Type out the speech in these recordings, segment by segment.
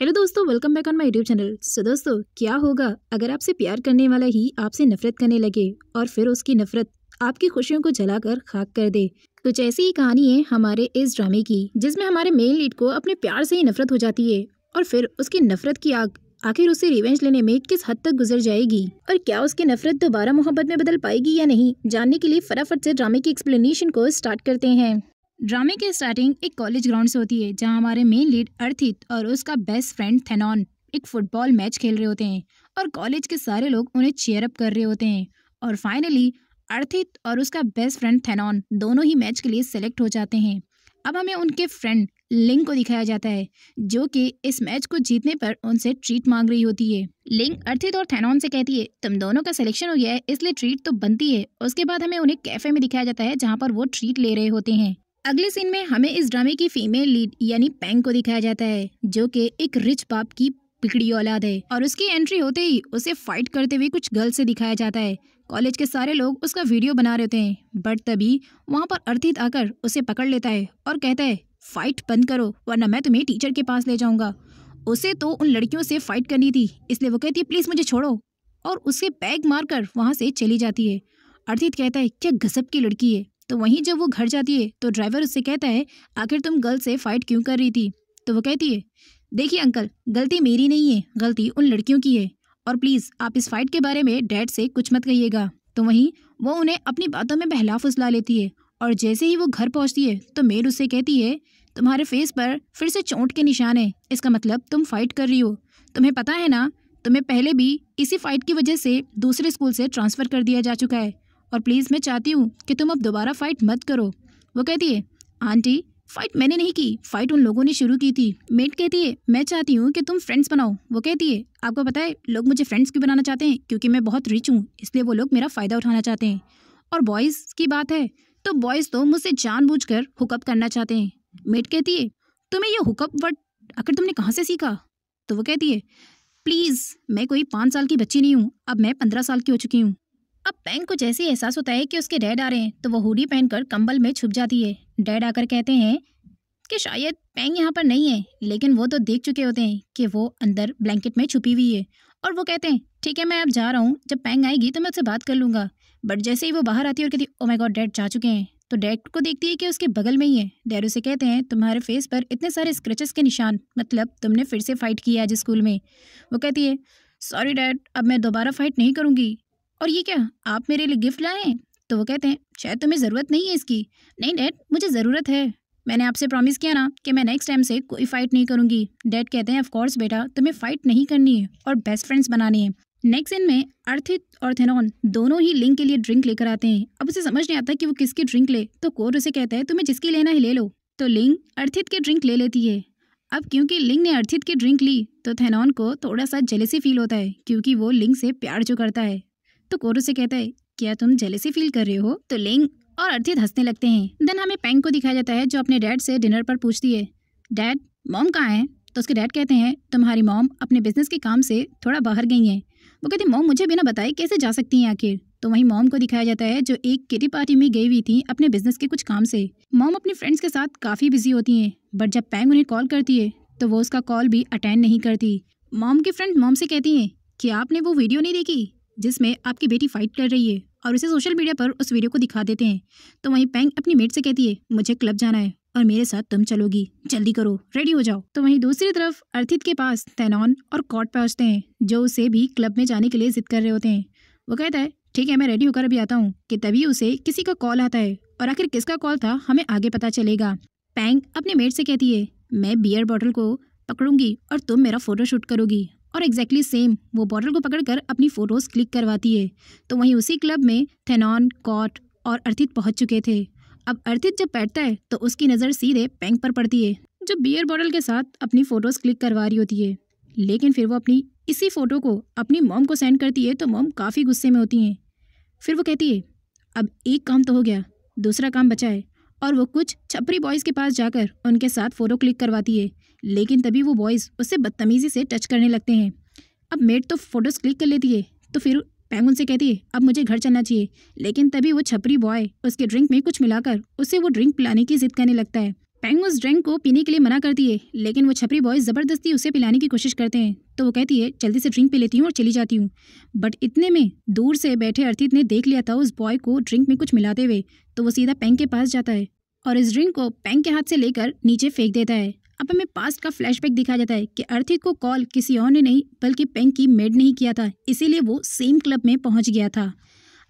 Hello दोस्तों, welcome back on my YouTube channel. So दोस्तों, क्या होगा अगर आपसे प्यार करने वाला ही आपसे नफरत करने लगे और फिर उसकी नफरत आपकी खुशियों को जलाकर खाक कर दे। कुछ ऐसी ही कहानी है हमारे इस ड्रामे की, जिसमें हमारे मेन लीड को अपने प्यार से ही नफरत हो जाती है और फिर उसकी नफरत की आग आखिर उसे रिवेंज लेने में किस हद तक गुजर जाएगी और क्या उसकी नफरत दोबारा मोहब्बत में बदल पाएगी या नहीं, जानने के लिए फटाफट से ड्रामे की एक्सप्लेनेशन को स्टार्ट करते हैं। ड्रामे की स्टार्टिंग एक कॉलेज ग्राउंड से होती है, जहां हमारे मेन लीड अर्थित और उसका बेस्ट फ्रेंड थेनॉन एक फुटबॉल मैच खेल रहे होते हैं और कॉलेज के सारे लोग उन्हें चीयर अप कर रहे होते हैं। और फाइनली अर्थित और उसका बेस्ट फ्रेंड थेनॉन दोनों ही मैच के लिए सेलेक्ट हो जाते हैं। अब हमें उनके फ्रेंड लिंग को दिखाया जाता है, जो कि इस मैच को जीतने पर उनसे ट्रीट मांग रही होती है। लिंग अर्थित और थेनॉन से कहती है, तुम दोनों का सिलेक्शन हो गया है, इसलिए ट्रीट तो बनती है। उसके बाद हमें उन्हें कैफे में दिखाया जाता है, जहाँ पर वो ट्रीट ले रहे होते हैं। अगले सीन में हमें इस ड्रामे की फीमेल लीड यानी पेंग को दिखाया जाता है, जो कि एक रिच बाप की बिगड़ी औलाद है और उसकी एंट्री होते ही उसे फाइट करते हुए कुछ गर्ल से दिखाया जाता है। कॉलेज के सारे लोग उसका वीडियो बना रहे होते हैं, बट तभी वहाँ पर अर्थित आकर उसे पकड़ लेता है और कहता है, फाइट बंद करो वरना मैं तुम्हें टीचर के पास ले जाऊंगा। उसे तो उन लड़कियों से फाइट करनी थी, इसलिए वो कहती है, प्लीज मुझे छोड़ो, और उसे बैग मारकर वहाँ से चली जाती है। अर्थित कहता है, क्या गजब की लड़की है। तो वहीं जब वो घर जाती है तो ड्राइवर उससे कहता है, आखिर तुम गर्ल से फाइट क्यों कर रही थी। तो वो कहती है, देखिए अंकल, गलती मेरी नहीं है, गलती उन लड़कियों की है, और प्लीज आप इस फाइट के बारे में डैड से कुछ मत कहिएगा। तो वहीं वो उन्हें अपनी बातों में बहला फुसला लेती है और जैसे ही वो घर पहुंचती है तो मेड उससे कहती है, तुम्हारे फेस पर फिर से चोट के निशान है, इसका मतलब तुम फाइट कर रही हो। तुम्हें पता है ना, तुम्हें पहले भी इसी फाइट की वजह से दूसरे स्कूल से ट्रांसफर कर दिया जा चुका है, और प्लीज़ मैं चाहती हूँ कि तुम अब दोबारा फाइट मत करो। वो कहती है, आंटी फाइट मैंने नहीं की, फाइट उन लोगों ने शुरू की थी। मेट कहती है, मैं चाहती हूँ कि तुम फ्रेंड्स बनाओ। वो कहती है, आपको पता है लोग मुझे फ्रेंड्स क्यों बनाना चाहते हैं, क्योंकि मैं बहुत रिच हूँ, इसलिए वो लोग मेरा फ़ायदा उठाना चाहते हैं। और बॉयज़ की बात है तो बॉयज़ तो मुझसे जानबूझकर हुकअप करना चाहते हैं। मेट कहती है, तुम्हें ये हुकअप वर्ड आखिर तुमने कहाँ से सीखा। तो वो कहती है, प्लीज़ मैं कोई 5 साल की बच्ची नहीं हूँ, अब मैं 15 साल की हो चुकी हूँ। अब पेंग को जैसे ही एहसास होता है कि उसके डैड आ रहे हैं तो वो हुडी पहनकर कंबल में छुप जाती है। डैड आकर कहते हैं कि शायद पेंग यहाँ पर नहीं है, लेकिन वो तो देख चुके होते हैं कि वो अंदर ब्लैंकेट में छुपी हुई है, और वो कहते हैं, ठीक है मैं अब जा रहा हूँ, जब पेंग आएगी तो मैं उससे बात कर लूँगा। बट जैसे ही वो बाहर आती है और कहती है, ओ माय गॉड डैड जा चुके हैं, तो डैड को देखती है कि उसके बगल में ही है। डैड उसे कहते हैं, तुम्हारे फेस पर इतने सारे स्क्रैचेस के निशान, मतलब तुमने फिर से फाइट किया आज स्कूल में। वो कहती है, सॉरी डैड, अब मैं दोबारा फाइट नहीं करूँगी। और ये क्या, आप मेरे लिए गिफ्ट लाए हैं। तो वो कहते हैं, शायद तुम्हें ज़रूरत नहीं है इसकी। नहीं डैड, मुझे ज़रूरत है, मैंने आपसे प्रॉमिस किया ना कि मैं नेक्स्ट टाइम से कोई फाइट नहीं करूंगी। डैड कहते हैं, ऑफ कोर्स बेटा, तुम्हें फाइट नहीं करनी है और बेस्ट फ्रेंड्स बनाने हैं। नेक्स्ट सीन में अर्थित और थेनॉन दोनों ही लिंग के लिए ड्रिंक लेकर आते हैं। अब उसे समझ नहीं आता कि वो किसकी ड्रिंक ले, तो कोर उसे कहता है, तुम्हें जिसकी लेना है ले लो। तो लिंग अर्थित की ड्रिंक ले लेती है। अब क्योंकि लिंग ने अर्थित की ड्रिंक ली तो थेनॉन को थोड़ा सा जेलेसी फील होता है, क्योंकि वो लिंग से प्यार जो करता है। तो कोर उसे कहता है, क्या तुम जेलेसी फील कर रहे हो। तो लिंग और अर्थित हंसने लगते हैं। देन हमें पेंग को दिखाया जाता है, जो अपने डैड से डिनर पर पूछती है, डैड मॉम कहाँ है। तो उसके डैड कहते हैं, तुम्हारी मॉम अपने बिजनेस के काम से थोड़ा बाहर गई हैं। वो कहती, मॉम मुझे बिना बताए कैसे जा सकती हैं आखिर। तो वहीं मॉम को दिखाया जाता है, जो एक किटी पार्टी में गई हुई थी अपने बिजनेस के कुछ काम से। मॉम अपनी फ्रेंड्स के साथ काफ़ी बिजी होती हैं, बट जब पेंग उन्हें कॉल करती है तो वो उसका कॉल भी अटेंड नहीं करती। मॉम की फ्रेंड मॉम से कहती हैं कि आपने वो वीडियो नहीं देखी जिसमें आपकी बेटी फाइट कर रही है, और उसे सोशल मीडिया पर उस वीडियो को दिखा देते हैं। तो वहीं पेंग अपनी मेट से कहती है, मुझे क्लब जाना है और मेरे साथ तुम चलोगी, जल्दी करो, रेडी हो जाओ। तो वहीं दूसरी तरफ अर्थित के पास थेनॉन और कॉट पहुंचते हैं, जो उसे भी क्लब में जाने के लिए जिद कर रहे होते हैं। वो कहता है, ठीक है मैं रेडी होकर अभी आता हूँ। कि तभी उसे किसी का कॉल आता है, और आखिर किसका कॉल था हमें आगे पता चलेगा। पेंग अपनी मेट से कहती है, मैं बियर बॉटल को पकड़ूंगी और तुम मेरा फोटो शूट करोगी, और एग्जैक्टली सेम वो बॉटल को पकड़कर अपनी फोटोज क्लिक करवाती है। तो वहीं उसी क्लब में थेनॉन, कॉट और अर्थित पहुंच चुके थे। अब अर्थित जब बैठता है तो उसकी नज़र सीधे पेंग पर पड़ती है, जो बियर बॉटल के साथ अपनी फ़ोटोज़ क्लिक करवा रही होती है। लेकिन फिर वो अपनी इसी फ़ोटो को अपनी मॉम को सेंड करती है, तो मॉम काफ़ी गुस्से में होती हैं। फिर वो कहती है, अब एक काम तो हो गया, दूसरा काम बचा है, और वो कुछ छपरी बॉयज़ के पास जाकर उनके साथ फ़ोटो क्लिक करवाती है। लेकिन तभी वो बॉयज़ उससे बदतमीज़ी से टच करने लगते हैं। अब मेट तो फ़ोटोज़ क्लिक कर लेती है, तो फिर पेंग उनसे कहती है, अब मुझे घर चलना चाहिए। लेकिन तभी वो छपरी बॉय उसके ड्रिंक में कुछ मिलाकर उसे वो ड्रिंक पिलाने की जिद करने लगता है। पेंग उस ड्रिंक को पीने के लिए मना करती है, लेकिन वो छपरी बॉयज ज़बरदस्ती उसे पिलाने की कोशिश करते हैं। तो वो कहती है जल्दी से ड्रिंक पी लेती हूँ और चली जाती हूँ। बट इतने में दूर से बैठे अर्थित ने देख लिया था उस बॉय को ड्रिंक में कुछ मिलाते हुए। तो वो सीधा पेंग के पास जाता है और इस ड्रिंक को पेंग के हाथ से लेकर नीचे फेंक देता है। अब हमें पास्ट का फ्लैशबैक दिखाया जाता है कि अर्थित को कॉल किसी और ने नहीं बल्कि पेंग की मेड ने ही किया था, इसीलिए वो सेम क्लब में पहुंच गया था।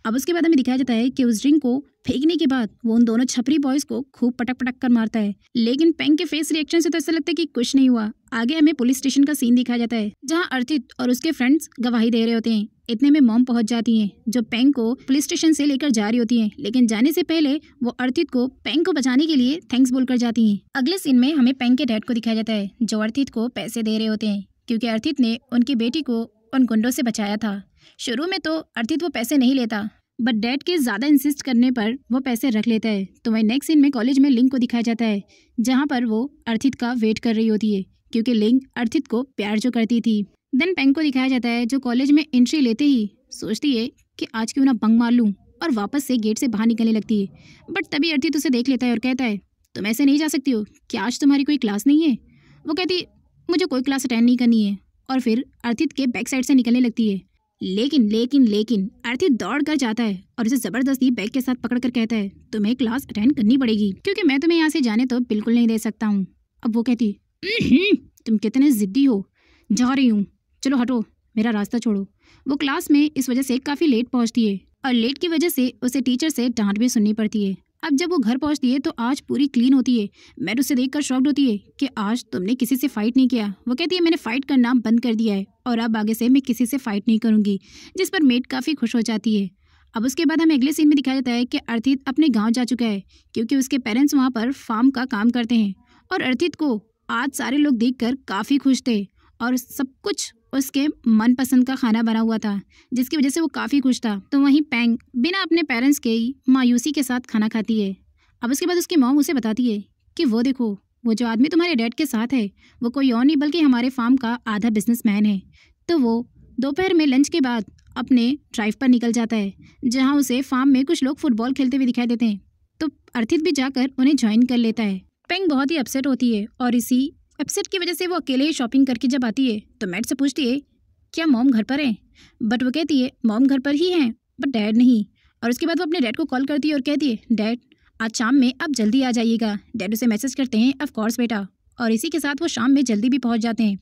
अब उसके बाद हमें दिखाया जाता है कि उस ड्रिंक को फेंकने के बाद वो उन दोनों छपरी बॉयज को खूब पटक पटक कर मारता है, लेकिन पेंग के फेस रिएक्शन से तो ऐसा लगता है कि कुछ नहीं हुआ। आगे हमें पुलिस स्टेशन का सीन दिखाया जाता है जहां अर्थित और उसके फ्रेंड्स गवाही दे रहे होते हैं। इतने में मॉम पहुंच जाती हैं जो पेंग को पुलिस स्टेशन से लेकर जा रही होती हैं, लेकिन जाने से पहले वो अर्थित को पेंग को बचाने के लिए थैंक्स बोलकर जाती हैं। अगले सीन में हमें पेंग के डैड को दिखाया जाता है जो अर्थित को पैसे दे रहे होते हैं क्योंकि अर्थित ने उनकी बेटी को उन गुंडों से बचाया था। शुरू में तो अर्थित वो पैसे नहीं लेता, बट डैड के ज़्यादा इंसिस्ट करने पर वो पैसे रख लेता है। तो वही नेक्स्ट सीन में कॉलेज में लिंक को दिखाया जाता है जहाँ पर वो अर्थित का वेट कर रही होती है क्योंकि लिंक अर्थित को प्यार जो करती थी। देन पेंग को दिखाया जाता है जो कॉलेज में एंट्री लेते ही सोचती है कि आज क्यों ना बंक मार लूँ, और वापस से गेट से बाहर निकलने लगती है। बट तभी अर्थित उसे देख लेता है और कहता है तुम ऐसे नहीं जा सकती हो, क्या आज तुम्हारी कोई क्लास नहीं है? वो कहती है मुझे कोई क्लास अटेंड नहीं करनी है, और फिर अर्थित के बैक साइड से निकलने लगती है। लेकिन अर्थित दौड़ कर जाता है और उसे जबरदस्ती बैग के साथ पकड़कर कहता है तुम्हें क्लास अटेंड करनी पड़ेगी क्योंकि मैं तुम्हें यहाँ से जाने तो बिल्कुल नहीं दे सकता हूँ। अब वो कहती तुम कितने जिद्दी हो, जा रही हूँ, चलो हटो, मेरा रास्ता छोड़ो। वो क्लास में इस वजह से काफ़ी लेट पहुँचती है और लेट की वजह से उसे टीचर से डांट भी सुननी पड़ती है। अब जब वो घर पहुंचती है तो आज पूरी क्लीन होती है। मैड उसे देखकर शॉक्ड होती है कि आज तुमने किसी से फाइट नहीं किया। वो कहती है मैंने फाइट करना बंद कर दिया है और अब आगे से मैं किसी से फाइट नहीं करूंगी, जिस पर मेड काफ़ी खुश हो जाती है। अब उसके बाद हमें अगले सीन में दिखाया जाता है कि अर्थित अपने गाँव जा चुका है क्योंकि उसके पेरेंट्स वहाँ पर फार्म का काम करते हैं और अर्थित को आज सारे लोग देखकर काफ़ी खुश थे और सब कुछ उसके मनपसंद का खाना बना हुआ था जिसकी वजह से वो काफ़ी खुश था। तो वहीं पेंग बिना अपने पेरेंट्स के ही मायूसी के साथ खाना खाती है। अब उसके बाद उसकी मॉम उसे बताती है कि वो देखो वो जो आदमी तुम्हारे डैड के साथ है वो कोई और नहीं बल्कि हमारे फार्म का आधा बिजनेसमैन है। तो वो दोपहर में लंच के बाद अपने ड्राइव पर निकल जाता है जहाँ उसे फार्म में कुछ लोग फुटबॉल खेलते हुए दिखाई देते हैं। तो अर्थित भी जाकर उन्हें ज्वाइन कर लेता है। पेंग बहुत ही अपसेट होती है और इसी अपसेट की वजह से वो अकेले ही शॉपिंग करके जब आती है तो मैट से पूछती है क्या मॉम घर पर है? बट वो कहती है मॉम घर पर ही हैं बट डैड नहीं। और उसके बाद वो अपने डैड को कॉल करती है और कहती है डैड आज शाम में आप जल्दी आ जाइएगा। डैड उसे मैसेज करते हैं ऑफ कोर्स बेटा, और इसी के साथ वो शाम में जल्दी भी पहुंच जाते हैं।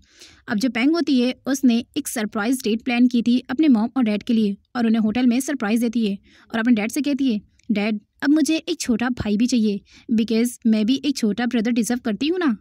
अब जो पेंग होती है उसने एक सरप्राइज डेट प्लान की थी अपने मॉम और डैड के लिए और उन्हें होटल में सरप्राइज देती है और अपने डैड से कहती है डैड अब मुझे एक छोटा भाई भी चाहिए बिकॉज मैं भी एक छोटा ब्रदर डिजर्व करती हूँ ना।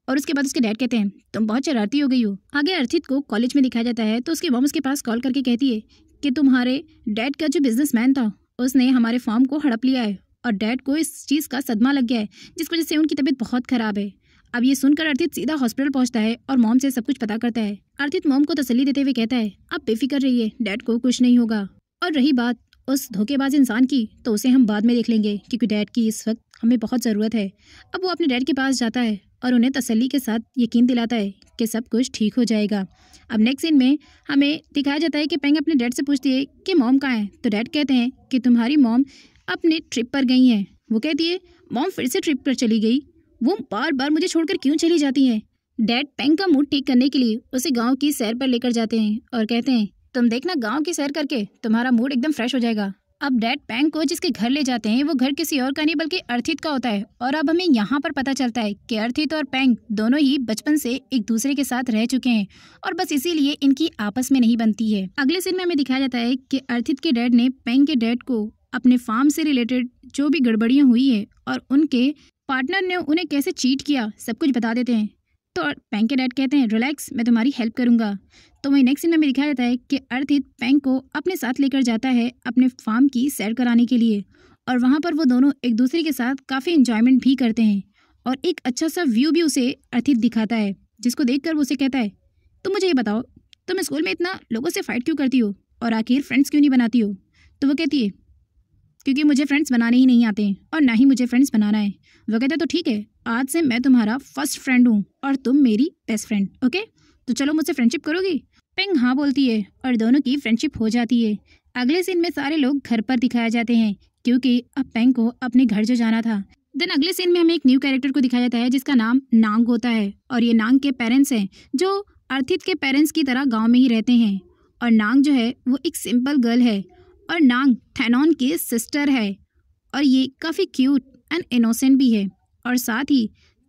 और उसके बाद उसके डैड कहते हैं तुम बहुत शरारती हो गई हो। आगे अर्थित को कॉलेज में दिखाया जाता है तो उसकी मॉम उसके पास कॉल करके कहती है कि तुम्हारे डैड का जो बिजनेसमैन था उसने हमारे फार्म को हड़प लिया है और डैड को इस चीज़ का सदमा लग गया है जिस वजह से उनकी तबीयत बहुत ख़राब है। अब ये सुनकर अर्थित सीधा हॉस्पिटल पहुंचता है और मॉम से सब कुछ पता करता है। अर्थित मॉम को तसल्ली देते हुए कहता है आप बेफिक्र रहिए, डैड को कुछ नहीं होगा। और रही बात उस धोखेबाज इंसान की तो उसे हम बाद में देख लेंगे क्योंकि डैड की इस वक्त हमें बहुत ज़रूरत है। अब वो अपने डैड के पास जाता है और उन्हें तसल्ली के साथ यकीन दिलाता है कि सब कुछ ठीक हो जाएगा। अब नेक्स्ट सीन में हमें दिखाया जाता है कि पेंग अपने डैड से पूछती है कि मॉम कहाँ है? तो डैड कहते हैं कि तुम्हारी मॉम अपने ट्रिप पर गई हैं। वो कहती है मॉम फिर से ट्रिप पर चली गई, वो बार बार मुझे छोड़कर क्यों चली जाती हैं? डैड पेंग का मूड ठीक करने के लिए उसे गाँव की सैर पर लेकर जाते हैं और कहते हैं तुम देखना गाँव की सैर करके तुम्हारा मूड एकदम फ्रेश हो जाएगा। अब डैड पेंग को जिसके घर ले जाते हैं वो घर किसी और का नहीं बल्कि अर्थित का होता है और अब हमें यहाँ पर पता चलता है कि अर्थित और पेंग दोनों ही बचपन से एक दूसरे के साथ रह चुके हैं और बस इसीलिए इनकी आपस में नहीं बनती है। अगले सीन में हमें दिखाया जाता है कि अर्थित के डैड ने पेंग के डैड को अपने फार्म से रिलेटेड जो भी गड़बड़ियाँ हुई है और उनके पार्टनर ने उन्हें कैसे चीट किया सब कुछ बता देते हैं। तो पेंग के डैड कहते हैं रिलैक्स, मैं तुम्हारी हेल्प करूंगा। तो वही नेक्स्ट सीन में दिखाया जाता है कि अर्थित पेंग को अपने साथ लेकर जाता है अपने फार्म की सैर कराने के लिए और वहाँ पर वो दोनों एक दूसरे के साथ काफ़ी इंजॉयमेंट भी करते हैं और एक अच्छा सा व्यू भी उसे अर्थित दिखाता है जिसको देखकर वो उसे कहता है तुम मुझे ये बताओ तुम स्कूल में इतना लोगों से फाइट क्यों करती हो और आखिर फ्रेंड्स क्यों नहीं बनाती हो? तो वो कहती है क्योंकि मुझे फ्रेंड्स बनाने ही नहीं आते हैं और ना ही मुझे फ्रेंड्स बनाना है। वो कहता है तो ठीक है, आज से मैं तुम्हारा फर्स्ट फ्रेंड हूँ और तुम मेरी बेस्ट फ्रेंड, ओके? तो चलो मुझसे फ्रेंडशिप करोगी? पेंग हाँ बोलती है और दोनों की फ्रेंडशिप हो जाती है। अगले सीन में सारे लोग घर पर दिखाए जाते हैं क्योंकि अब पेंग को अपने घर जो जाना था देन अगले सीन में हमें एक न्यू कैरेक्टर को दिखाया जाता है जिसका नाम नांग होता है और ये नांग के पेरेंट्स हैं जो अर्थित के पेरेंट्स की तरह गांव में ही रहते हैं। और नांग जो है वो एक सिंपल गर्ल है और नांग थैनोन की सिस्टर है और ये काफ़ी क्यूट एंड इनोसेंट भी है। और साथ ही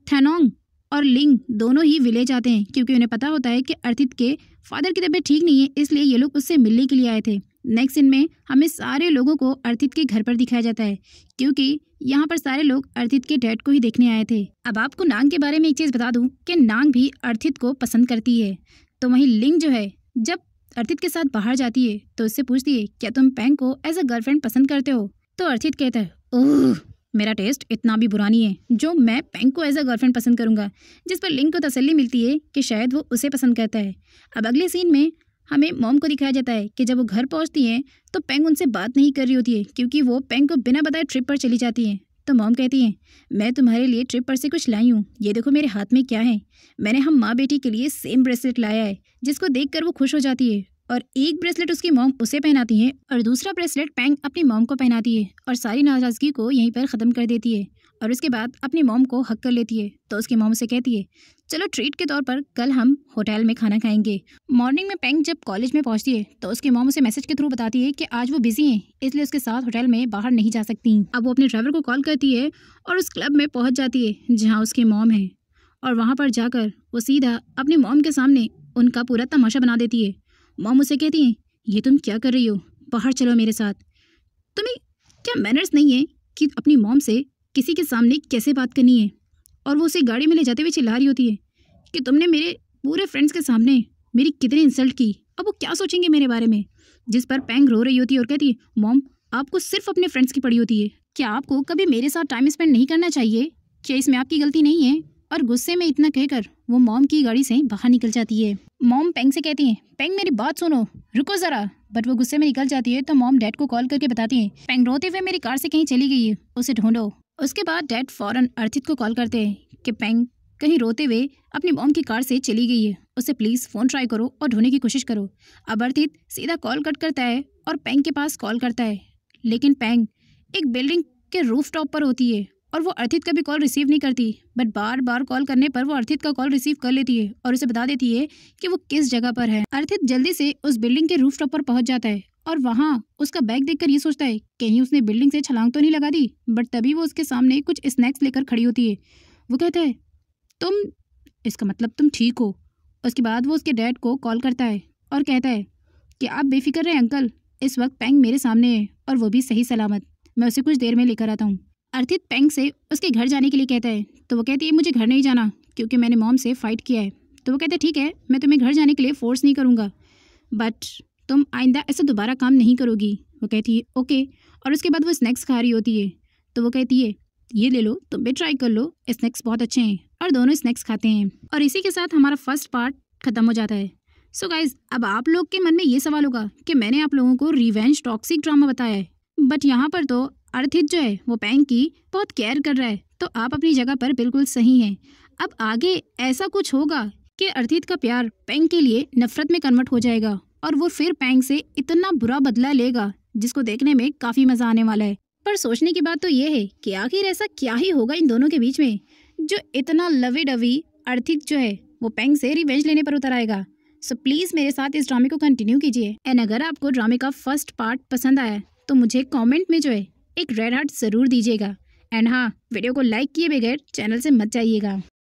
थैनोंग और लिंग दोनों ही विलेज आते हैं क्योंकि उन्हें पता होता है कि अर्थित के फादर की तबीयत ठीक नहीं है, इसलिए ये लोग उससे मिलने के लिए आए थे। नेक्स्ट सीन में हमें सारे लोगों को अर्थित के घर पर दिखाया जाता है क्योंकि यहाँ पर सारे लोग अर्थित के डैड को ही देखने आए थे। अब आपको नांग के बारे में एक चीज़ बता दूं कि नांग भी अर्थित को पसंद करती है। तो वहीं लिंग जो है जब अर्थित के साथ बाहर जाती है तो उससे पूछती है क्या तुम पेंग को एज अ गर्लफ्रेंड पसंद करते हो। तो अर्थित कहता है ओह मेरा टेस्ट इतना भी बुरा नहीं है जो मैं पेंग को एज अ गर्लफ्रेंड पसंद करूंगा, जिस पर लिंग को तसल्ली मिलती है कि शायद वो उसे पसंद करता है। अब अगले सीन में हमें मॉम को दिखाया जाता है कि जब वो घर पहुंचती हैं तो पेंग उनसे बात नहीं कर रही होती है क्योंकि वो पेंग को बिना बताए ट्रिप पर चली जाती हैं। तो मॉम कहती हैं मैं तुम्हारे लिए ट्रिप पर से कुछ लाई हूँ, ये देखो मेरे हाथ में क्या है। मैंने हम माँ बेटी के लिए सेम ब्रेसलेट लाया है, जिसको देखकर वो खुश हो जाती है और एक ब्रेसलेट उसकी मॉम उसे पहनाती है और दूसरा ब्रेसलेट पेंग अपनी मॉम को पहनाती है और सारी नाराजगी को यहीं पर ख़त्म कर देती है और उसके बाद अपनी मॉम को हक कर लेती है। तो उसकी मॉम से कहती है चलो ट्रीट के तौर पर कल हम होटल में खाना खाएंगे। मॉर्निंग में पेंग जब कॉलेज में पहुंचती है तो उसकी मॉम उसे मैसेज के थ्रू बताती है कि आज वो बिजी हैं, इसलिए उसके साथ होटल में बाहर नहीं जा सकती। अब वो अपने ड्राइवर को कॉल करती है और उस क्लब में पहुँच जाती है जहाँ उसकी मॉम है और वहाँ पर जाकर वो सीधा अपनी मॉम के सामने उनका पूरा तमाशा बना देती है। मॉम उसे कहती है ये तुम क्या कर रही हो, बाहर चलो मेरे साथ। तुम्हें क्या मैनर्स नहीं है कि अपनी मॉम से किसी के सामने कैसे बात करनी है। और वो उसे गाड़ी में ले जाते हुए चिल्ला रही होती है कि तुमने मेरे पूरे फ्रेंड्स के सामने मेरी कितनी इंसल्ट की, अब वो क्या सोचेंगे मेरे बारे में। जिस पर पेंग रो रही होती है और कहती है मॉम आपको सिर्फ अपने फ्रेंड्स की पड़ी होती है, क्या आपको कभी मेरे साथ टाइम स्पेंड नहीं करना चाहिए, क्या इसमें आपकी गलती नहीं है। और गुस्से में इतना कहकर वो मॉम की गाड़ी से बाहर निकल जाती है। मॉम पेंग से कहती है पेंग मेरी बात सुनो, रुको जरा। बट वो गुस्से में निकल जाती है तो मॉम डैड को कॉल करके बताती है पेंग रोते हुए मेरी कार से कहीं चली गई है, उसे ढूंढो। उसके बाद डैड फौरन अर्थित को कॉल करते हैं कि पेंग कहीं रोते हुए अपनी मॉम की कार से चली गई है, उसे प्लीज़ फ़ोन ट्राई करो और ढूंढने की कोशिश करो। अब अर्थित सीधा कॉल कट करता है और पेंग के पास कॉल करता है, लेकिन पेंग एक बिल्डिंग के रूफ टॉप पर होती है और वो अर्थित का भी कॉल रिसीव नहीं करती। बट बार बार कॉल करने पर वो अर्थित का कॉल रिसीव कर लेती है और उसे बता देती है कि वो किस जगह पर है। अर्थित जल्दी से उस बिल्डिंग के रूफ टॉप पर पहुंच जाता है और वहाँ उसका बैग देखकर ये सोचता है कहीं उसने बिल्डिंग से छलांग तो नहीं लगा दी। बट तभी वो उसके सामने कुछ स्नैक्स लेकर खड़ी होती है। वो कहता है तुम, इसका मतलब तुम ठीक हो। उसके बाद वो उसके डैड को कॉल करता है और कहता है कि आप बेफिक्र रहे अंकल, इस वक्त पेंग मेरे सामने है और वो भी सही सलामत, मैं उसे कुछ देर में लेकर आता हूँ। अर्थित पेंग से उसके घर जाने के लिए कहता है तो वो कहती है मुझे घर नहीं जाना क्योंकि मैंने मॉम से फाइट किया है। तो वो कहता है ठीक है, मैं तुम्हें घर जाने के लिए फोर्स नहीं करूँगा, बट तुम आइंदा ऐसा दोबारा काम नहीं करोगी। वो कहती है ओके। और उसके बाद वो स्नैक्स खा रही होती है तो वो कहती है ये ले लो, तुम भी ट्राई कर लो, स्नैक्स बहुत अच्छे हैं। और दोनों स्नैक्स खाते हैं और इसी के साथ हमारा फर्स्ट पार्ट खत्म हो जाता है। सो गाइज, अब आप लोग के मन में ये सवाल होगा कि मैंने आप लोगों को रिवेंज टॉक्सिक ड्रामा बताया है, बट यहाँ पर तो अर्थित जो है वो पेंग की बहुत केयर कर रहा है, तो आप अपनी जगह पर बिल्कुल सही हैं। अब आगे ऐसा कुछ होगा कि अर्थित का प्यार पेंग के लिए नफरत में कन्वर्ट हो जाएगा और वो फिर पेंग से इतना बुरा बदला लेगा जिसको देखने में काफ़ी मज़ा आने वाला है। पर सोचने की बात तो ये है कि आखिर ऐसा क्या ही होगा इन दोनों के बीच में जो इतना लवी डवी अर्थित जो है वो पेंग से रिवेंज लेने पर उतर आएगा। सो प्लीज़ मेरे साथ इस ड्रामे को कंटिन्यू कीजिए। एंड अगर आपको ड्रामे का फर्स्ट पार्ट पसंद आया तो मुझे कमेंट में जो है एक रेड हार्ट ज़रूर दीजिएगा। एंड हाँ, वीडियो को लाइक किए बगैर चैनल से मत जाइएगा।